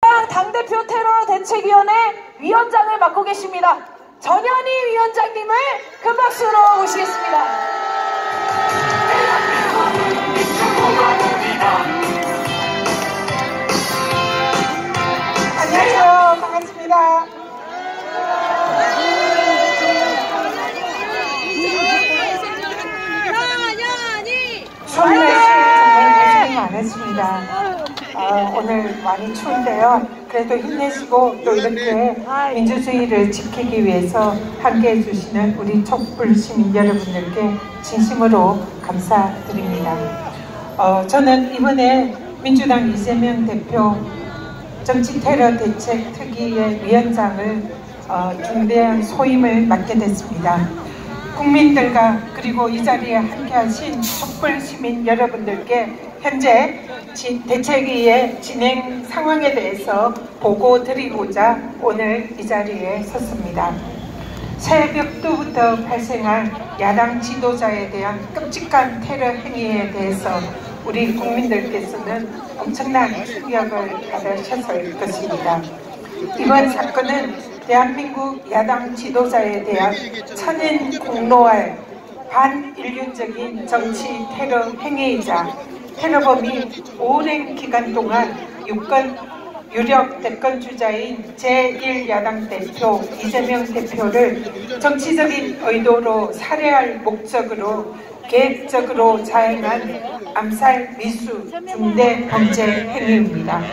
당대표 테러 대책위원회 위원장을 맡고 계십니다. 전현희 위원장님을 큰 박수로 모시겠습니다. 안녕하세요. 반갑습니다. 추운 날씨에 정말 고생 많았습니다. 오늘 많이 추운데요. 그래도 힘내시고 또 이렇게 민주주의를 지키기 위해서 함께해 주시는 우리 촛불 시민 여러분들께 진심으로 감사드립니다. 저는 이번에 민주당 이재명 대표 정치 테러 대책 특위의 위원장을 중대한 소임을 맡게 됐습니다. 국민들과 그리고 이 자리에 함께하신 촛불 시민 여러분들께 현재 대책위의 진행 상황에 대해서 보고 드리고자 오늘 이 자리에 섰습니다. 새벽부터 발생한 야당 지도자에 대한 끔찍한 테러 행위에 대해서 우리 국민들께서는 엄청난 충격을 받으셨을 것입니다. 이번 사건은 대한민국 야당 지도자에 대한 천인 공로할 반인륜적인 정치 테러 행위이자 테러범이 오랜 기간 동안 유력 대권주자인 제1야당 대표 이재명 대표를 정치적인 의도로 살해할 목적으로 계획적으로 자행한 암살 미수 중대 범죄 행위입니다.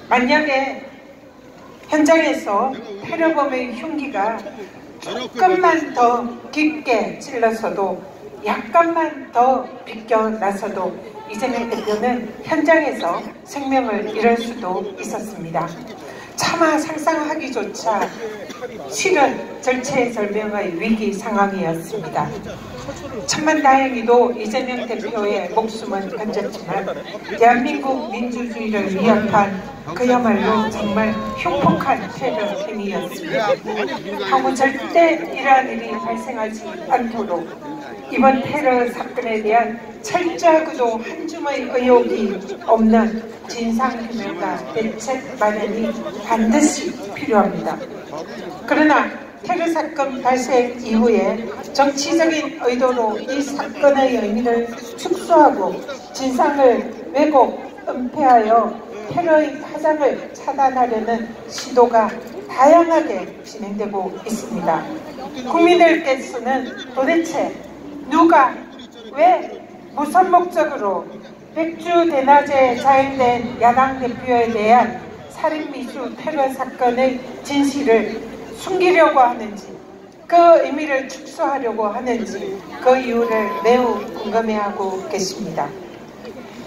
만약에 현장에서 테러범의 흉기가 조금만 더 깊게 찔러서도 약간만 더 비껴나서도 이재명 대표는 현장에서 생명을 잃을 수도 있었습니다. 차마 상상하기조차 싫은 절체절명의 위기 상황이었습니다. 천만다행히도 이재명 대표의 목숨은 건졌지만 대한민국 민주주의를 위협한 그야말로 정말 흉폭한 테러 행위였습니다. 향후 절대 이러한 일이 발생하지 않도록 이번 테러 사건에 대한 철저하고도 한 줌의 의혹이 없는 진상규명과 대책 마련이 반드시 필요합니다. 그러나 테러 사건 발생 이후에 정치적인 의도로 이 사건의 의미를 축소하고 진상을 왜곡, 은폐하여 테러의 파장을 차단하려는 시도가 다양하게 진행되고 있습니다. 국민들께서는 도대체 누가 왜 무슨 목적으로 백주대낮에 자행된 야당 대표에 대한 살인미수 테러 사건의 진실을 숨기려고 하는지, 그 의미를 축소하려고 하는지 그 이유를 매우 궁금해하고 계십니다.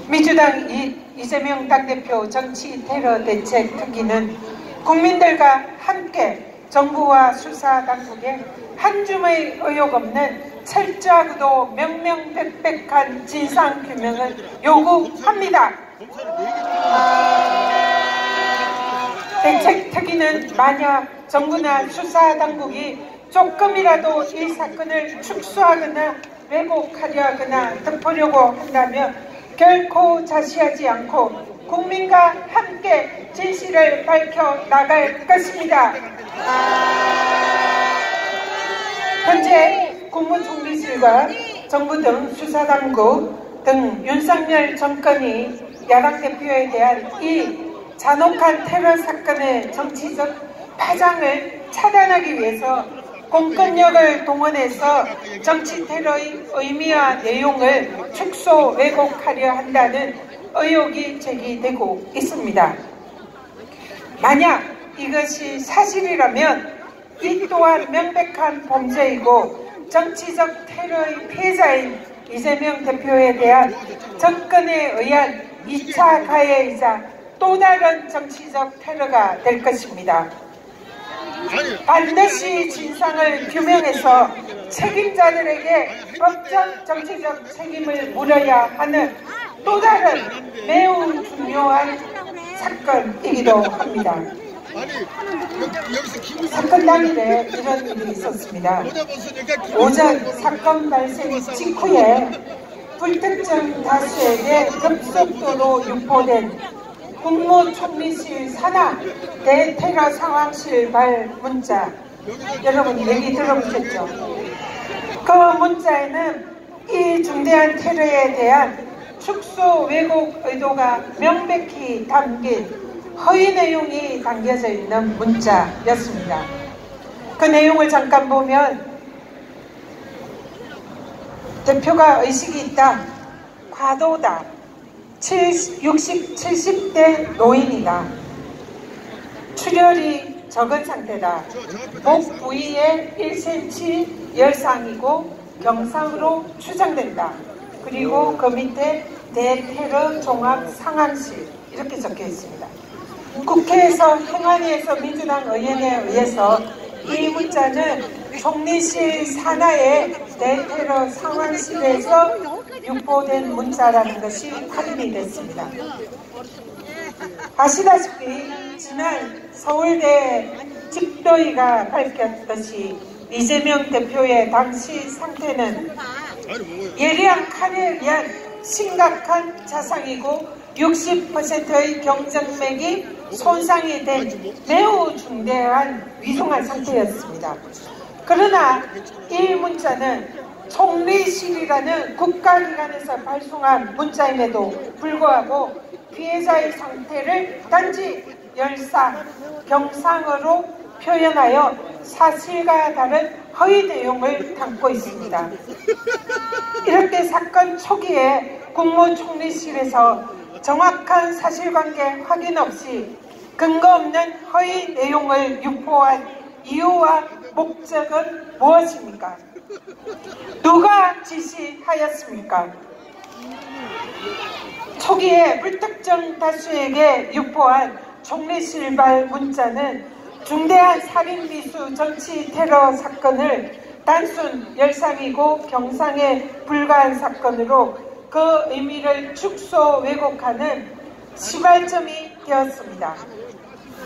민주당 이재명 당대표 정치 테러 대책 특위는 국민들과 함께 정부와 수사당국에 한 줌의 의혹 없는 철저하고도 명명백백한 진상규명을 요구합니다. 대책특위는 만약 정부나 수사당국이 조금이라도 이 사건을 축소하거나 왜곡하려 하거나 덮으려고 한다면 결코 자시하지 않고 국민과 함께 진실을 밝혀나갈 것입니다. 현재 국무총리실과 정부 등 수사당국 등 윤석열 정권이 야당 대표에 대한 이 잔혹한 테러 사건의 정치적 파장을 차단하기 위해서 공권력을 동원해서 정치 테러의 의미와 내용을 축소 왜곡하려 한다는 의혹이 제기되고 있습니다. 만약 이것이 사실이라면 이 또한 명백한 범죄이고 정치적 테러의 피해자인 이재명 대표에 대한 정권에 의한 2차 가해이자 또 다른 정치적 테러가 될 것입니다. 반드시 진상을 규명해서 책임자들에게 법적 정치적 책임을 물어야 하는 또 다른 매우 중요한 사건이기도 합니다. 사건 당일에 이런 일이 있었습니다. 오전 사건 발생 직후에 불특정 다수에게 급속도로 유포된 국무총리실 산하 대테러 상황실 발 문자, 여러분 얘기 들어보셨죠? 그 문자에는 이 중대한 테러에 대한 축소 왜곡 의도가 명백히 담긴 허위 내용이 담겨져 있는 문자였습니다. 그 내용을 잠깐 보면 대표가 의식이 있다, 과도다, 70대 노인이다, 출혈이 적은 상태다, 목 부위에 1cm 열상이고 경상으로 추정된다. 그리고 그 밑에 대테러 종합 상황실 이렇게 적혀 있습니다. 국회에서 행안위에서 민주당 의원에 의해서 이 문자는 총리실 산하의 대테러 상황실에서 유포된 문자라는 것이 확인이 됐습니다. 아시다시피 지난 서울대 집도위가 밝혔듯이 이재명 대표의 당시 상태는 예리한 칼에 의한 심각한 자상이고 60%의 경정맥이 손상이 된 매우 중대한 위중한 상태였습니다. 그러나 이 문자는 총리실이라는 국가기관에서 발송한 문자임에도 불구하고 피해자의 상태를 단지 열상, 경상으로 표현하여 사실과 다른 허위 내용을 담고 있습니다. 이렇게 사건 초기에 국무총리실에서 정확한 사실관계 확인 없이 근거 없는 허위 내용을 유포한 이유와 목적은 무엇입니까? 누가 지시하였습니까? 초기에 불특정 다수에게 유포한 총리실발 문자는 중대한 살인미수 정치 테러 사건을 단순 열상이고 경상에 불과한 사건으로 그 의미를 축소 왜곡하는 시발점이 되었습니다.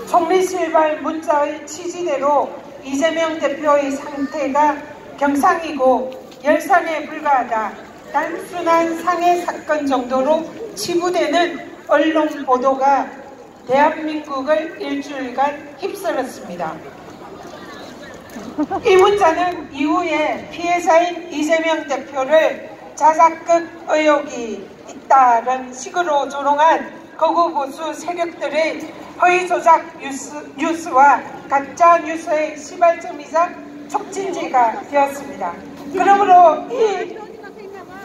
총리실발 문자의 취지대로 이재명 대표의 상태가 경상이고 열상에 불과하다, 단순한 상해 사건 정도로 치부되는 언론 보도가 대한민국을 일주일간 휩쓸었습니다. 이 문자는 이후에 피해자인 이재명 대표를 자작극 의혹이 있다는 식으로 조롱한 거구 보수 세력들의 허위 조작 뉴스와 가짜 뉴스의 시발점이자 촉진제가 되었습니다. 그러므로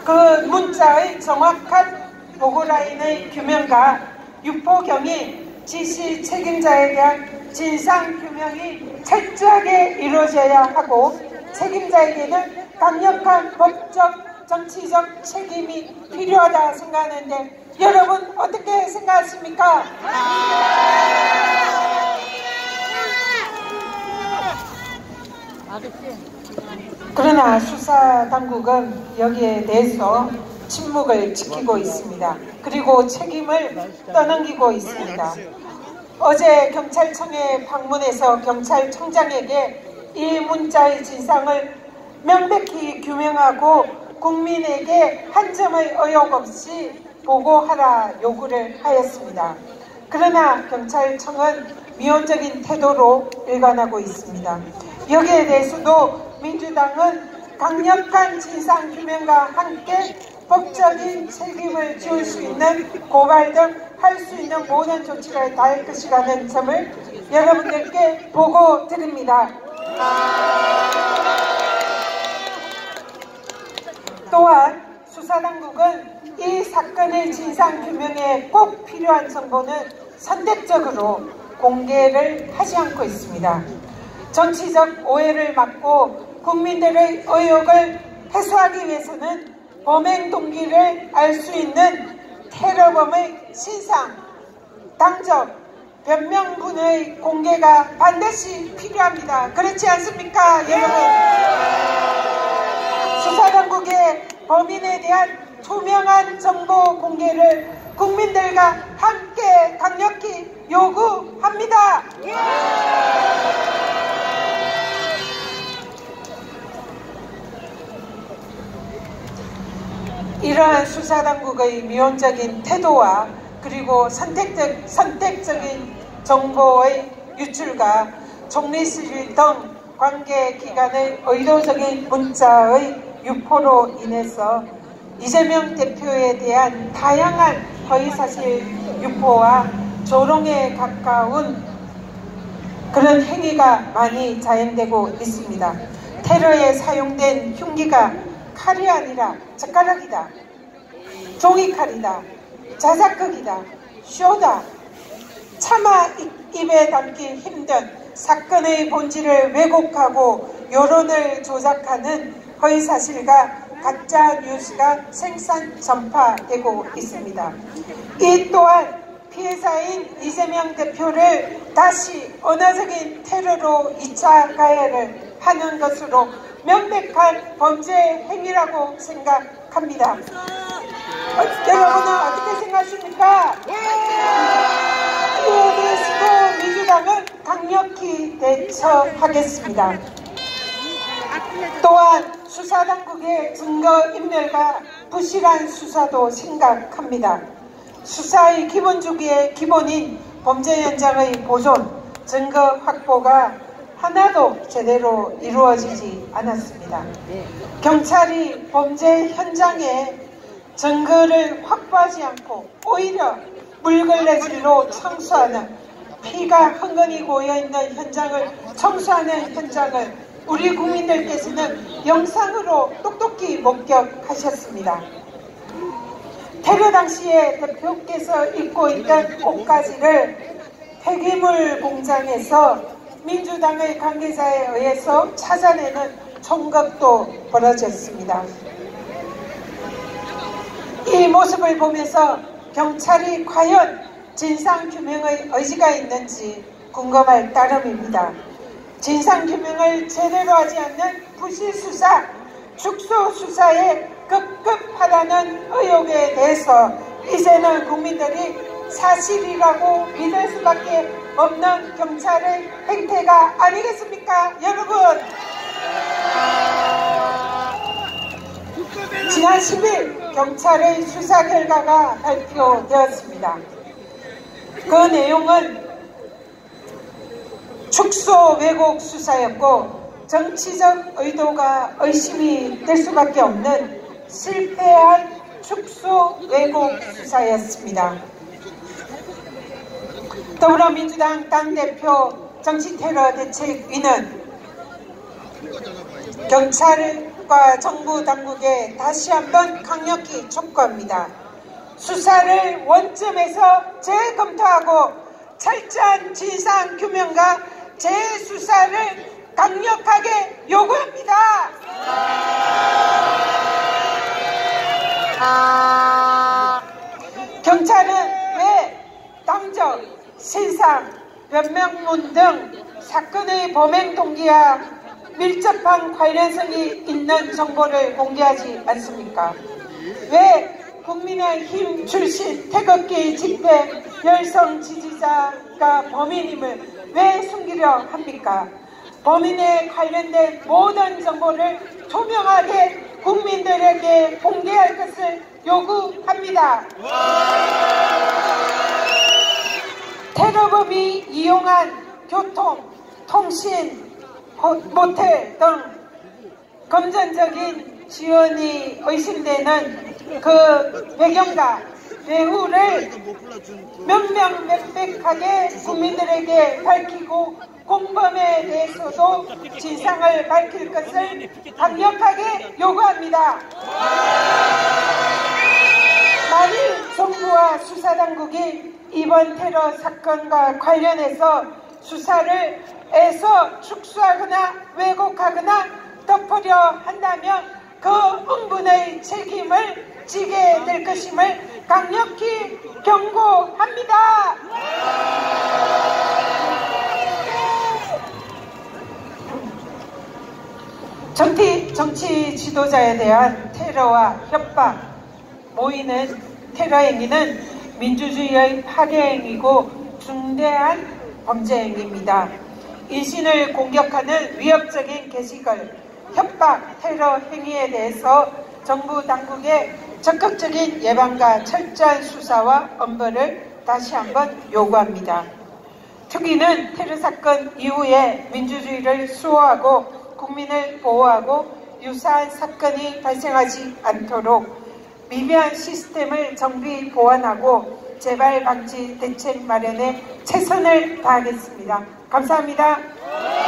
그 문자의 정확한 보고라인의 규명과 유포 경위, 지시 책임자에 대한 진상 규명이 철저하게 이루어져야 하고 책임자에게는 강력한 법적, 정치적 책임이 필요하다 생각하는데 여러분 어떻게 생각하십니까? 그러나 수사당국은 여기에 대해서 침묵을 지키고 있습니다. 그리고 책임을 떠넘기고 있습니다. 어제 경찰청에 방문해서 경찰청장에게 이 문자의 진상을 명백히 규명하고 국민에게 한 점의 의혹 없이 보고하라 요구를 하였습니다. 그러나 경찰청은 미온적인 태도로 일관하고 있습니다. 여기에 대해서도 민주당은 강력한 진상규명과 함께 법적인 책임을 지을 수 있는 고발 등 할 수 있는 모든 조치를 다할 것이라는 점을 여러분들께 보고 드립니다. 또한 수사당국은 이 사건의 진상규명에 꼭 필요한 정보는 선택적으로 공개를 하지 않고 있습니다. 정치적 오해를 막고 국민들의 의혹을 해소하기 위해서는 범행 동기를 알 수 있는 테러범의 신상, 당적, 변명분의 공개가 반드시 필요합니다. 그렇지 않습니까, 여러분? 수사당국의 범인에 대한 투명한 정보 공개를 국민들과 함께 강력히 요구합니다. 이러한 수사당국의 미온적인 태도와 그리고 선택적인 정보의 유출과 총리실 등 관계기관의 의도적인 문자의 유포로 인해서 이재명 대표에 대한 다양한 허위사실 유포와 조롱에 가까운 그런 행위가 많이 자행되고 있습니다. 테러에 사용된 흉기가 칼이 아니라 젓가락이다, 종이칼이다, 자작극이다, 쇼다, 차마 입에 담기 힘든 사건의 본질을 왜곡하고 여론을 조작하는 허위사실과 가짜 뉴스가 생산 전파되고 있습니다. 이 또한 피해자인 이재명 대표를 다시 언어적인 테러로 2차 가해를 하는 것으로 명백한 범죄 행위라고 생각합니다. 여러분은 어떻게 생각하십니까? 이에 대해서도 민주당은 강력히 대처하겠습니다. 또한 수사당국의 증거인멸과 부실한 수사도 심각합니다. 수사의 기본 주기의 기본인 범죄 현장의 보존, 증거 확보가 하나도 제대로 이루어지지 않았습니다. 경찰이 범죄 현장에 증거를 확보하지 않고 오히려 물걸레질로 청소하는, 피가 흥건히 고여있는 현장을 청소하는 현장을 우리 국민들께서는 영상으로 똑똑히 목격하셨습니다. 테러 당시에 대표께서 입고 있던 옷가지를 폐기물 공장에서 민주당의 관계자에 의해서 찾아내는 총격도 벌어졌습니다. 이 모습을 보면서 경찰이 과연 진상규명의 의지가 있는지 궁금할 따름입니다. 진상규명을 제대로 하지 않는 부실수사, 축소수사에 급급하다는 의혹에 대해서 이제는 국민들이 사실이라고 믿을 수밖에 없는 경찰의 행태가 아니겠습니까, 여러분? 지난 10일 경찰의 수사 결과가 발표되었습니다. 그 내용은 축소 왜곡 수사였고 정치적 의도가 의심이 될 수밖에 없는 실패한 축소 왜곡 수사였습니다. 더불어민주당 당대표 정치테러대책위는 경찰과 정부 당국에 다시 한번 강력히 촉구합니다. 수사를 원점에서 재검토하고 철저한 진상규명과 재수사를 강력하게 요구합니다. 경찰은 왜 당적, 세상, 변명문 등 사건의 범행 동기와 밀접한 관련성이 있는 정보를 공개하지 않습니까? 왜 국민의힘 출신 태극기 집회 열성 지지자가 범인임을 왜 숨기려 합니까? 범인에 관련된 모든 정보를 투명하게 국민들에게 공개할 것을 요구합니다. 테러범이 이용한 교통, 통신, 모텔 등 금전적인 지원이 의심되는 그 배경과 배후를 명명백백하게 국민들에게 밝히고 공범에 대해서도 진상을 밝힐 것을 강력하게 요구합니다. 만일 정부와 수사당국이 이번 테러 사건과 관련해서 수사를 애서 축소하거나 왜곡하거나 덮으려 한다면 그 응분의 책임을 지게 될 것임을 강력히 경고합니다. 정치 지도자에 대한 테러와 협박, 모이는 테러 행위는 민주주의의 파괴 행위고 중대한 범죄 행위입니다. 일신을 공격하는 위협적인 게시글, 협박, 테러 행위에 대해서 정부 당국의 적극적인 예방과 철저한 수사와 엄벌을 다시 한번 요구합니다. 특위는 테러 사건 이후에 민주주의를 수호하고 국민을 보호하고 유사한 사건이 발생하지 않도록 미비한 시스템을 정비 보완하고 재발 방지 대책 마련에 최선을 다하겠습니다. 감사합니다.